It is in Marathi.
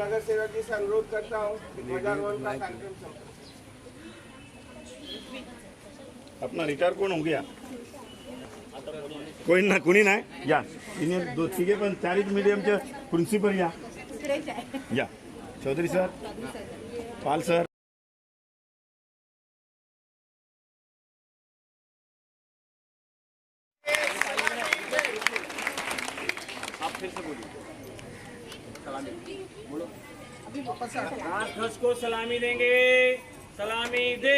नगर सेवक जी से अनुरोध करता हूँ कि ध्वजारोहण का कार्यक्रम संपन्न। अपना रिटायर कोण हो गया कोणी ना कुणी नाही या तिने दो तिघे पण चारीच मीडियमचे प्रिन्सिपल या चौधरी सर पाल सर आप फिर से बोलिए सलामी बोलो अभी वापस को सलामी देंगे सलामी दे